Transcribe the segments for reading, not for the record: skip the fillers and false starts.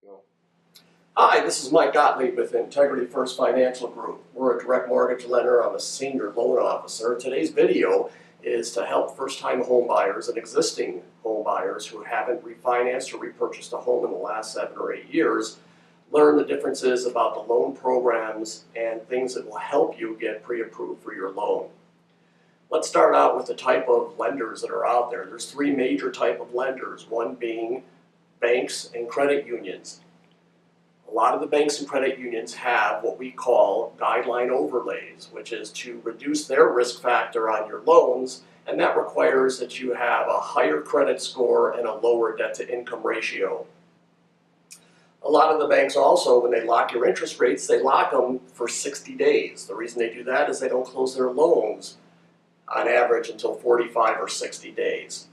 Go. Hi, this is Mike Gottlieb with Integrity First Financial Group. We're a direct mortgage lender. I'm a senior loan officer. Today's video is to help first-time home buyers and existing home buyers who haven't refinanced or repurchased a home in the last 7 or 8 years learn the differences about the loan programs and things that will help you get pre-approved for your loan. Let's start out with the type of lenders that are out there. There's 3 major types of lenders, one being banks and credit unions. A lot of the banks and credit unions have what we call guideline overlays, which is to reduce their risk factor on your loans, and that requires that you have a higher credit score and a lower debt-to-income ratio. A lot of the banks also, when they lock your interest rates, they lock them for 60 days. The reason they do that is they don't close their loans on average until 45 or 60 days.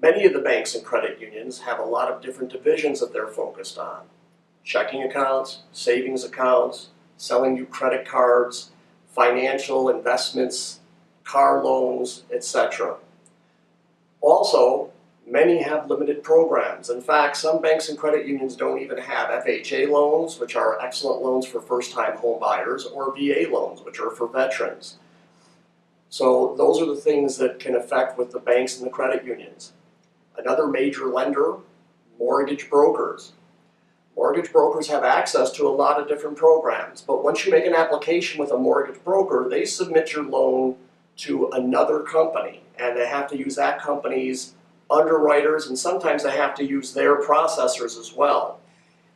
Many of the banks and credit unions have a lot of different divisions that they're focused on. Checking accounts, savings accounts, selling you credit cards, financial investments, car loans, etc. Also, many have limited programs. In fact, some banks and credit unions don't even have FHA loans, which are excellent loans for first-time home buyers, or VA loans, which are for veterans. So those are the things that can affect with the banks and the credit unions. Another major lender, mortgage brokers. Mortgage brokers have access to a lot of different programs, but once you make an application with a mortgage broker, they submit your loan to another company, and they have to use that company's underwriters, and sometimes they have to use their processors as well.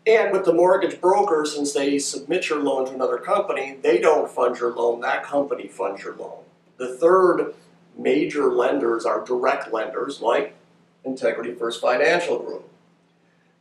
And with the mortgage broker, since they submit your loan to another company, they don't fund your loan, that company funds your loan. The third major lenders are direct lenders like Integrity First Financial Group.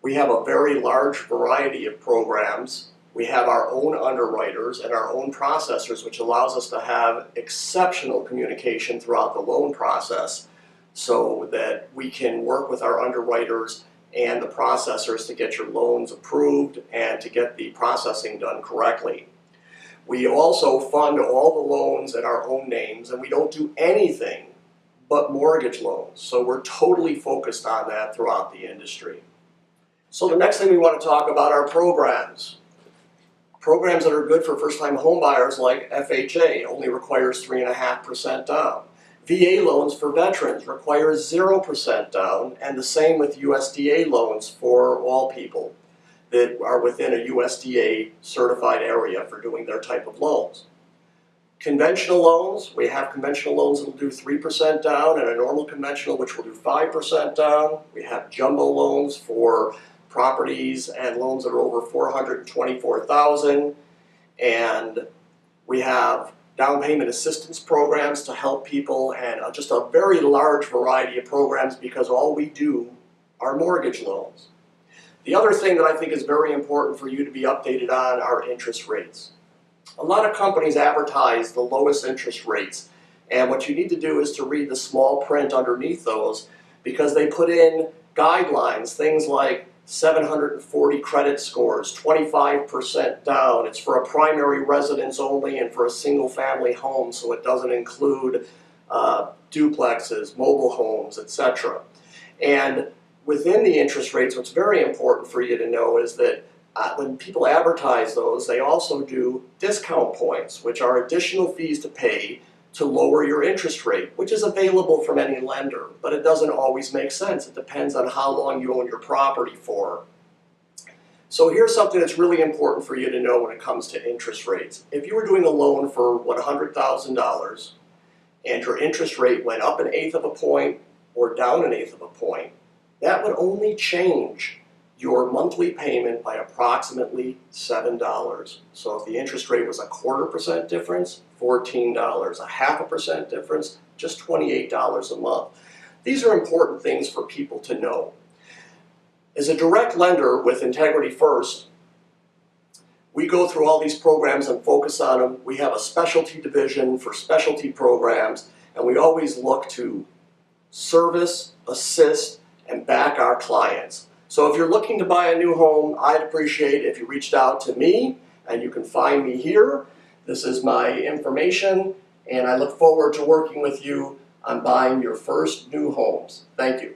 We have a very large variety of programs. We have our own underwriters and our own processors, which allows us to have exceptional communication throughout the loan process so that we can work with our underwriters and the processors to get your loans approved and to get the processing done correctly. We also fund all the loans in our own names, and we don't do anything but mortgage loans. So we're totally focused on that throughout the industry. So the next thing we want to talk about are programs. Programs that are good for first-time home buyers like FHA only requires 3.5% down. VA loans for veterans requires 0% down, and the same with USDA loans for all people that are within a USDA certified area for doing their type of loans. Conventional loans, we have conventional loans that will do 3% down and a normal conventional which will do 5% down. We have jumbo loans for properties and loans that are over $424,000, and we have down payment assistance programs to help people, and just a very large variety of programs because all we do are mortgage loans. The other thing that I think is very important for you to be updated on are interest rates. A lot of companies advertise the lowest interest rates, and what you need to do is to read the small print underneath those because they put in guidelines, things like 740 credit scores, 25% down. It's for a primary residence only and for a single family home, so it doesn't include duplexes, mobile homes, etc. And within the interest rates, what's very important for you to know is that when people advertise those, they also do discount points, which are additional fees to pay to lower your interest rate, which is available from any lender, but it doesn't always make sense. It depends on how long you own your property for. So here's something that's really important for you to know when it comes to interest rates. If you were doing a loan for $100,000 and your interest rate went up 1/8 of a point or down 1/8 of a point, that would only change your monthly payment by approximately $7. So if the interest rate was a 1/4% difference, $14. A 0.5% difference, just $28 a month. These are important things for people to know. As a direct lender with Integrity First, we go through all these programs and focus on them. We have a specialty division for specialty programs, and we always look to service, assist, and back our clients. So if you're looking to buy a new home, I'd appreciate if you reached out to me, and you can find me here. This is my information, and I look forward to working with you on buying your first new homes. Thank you.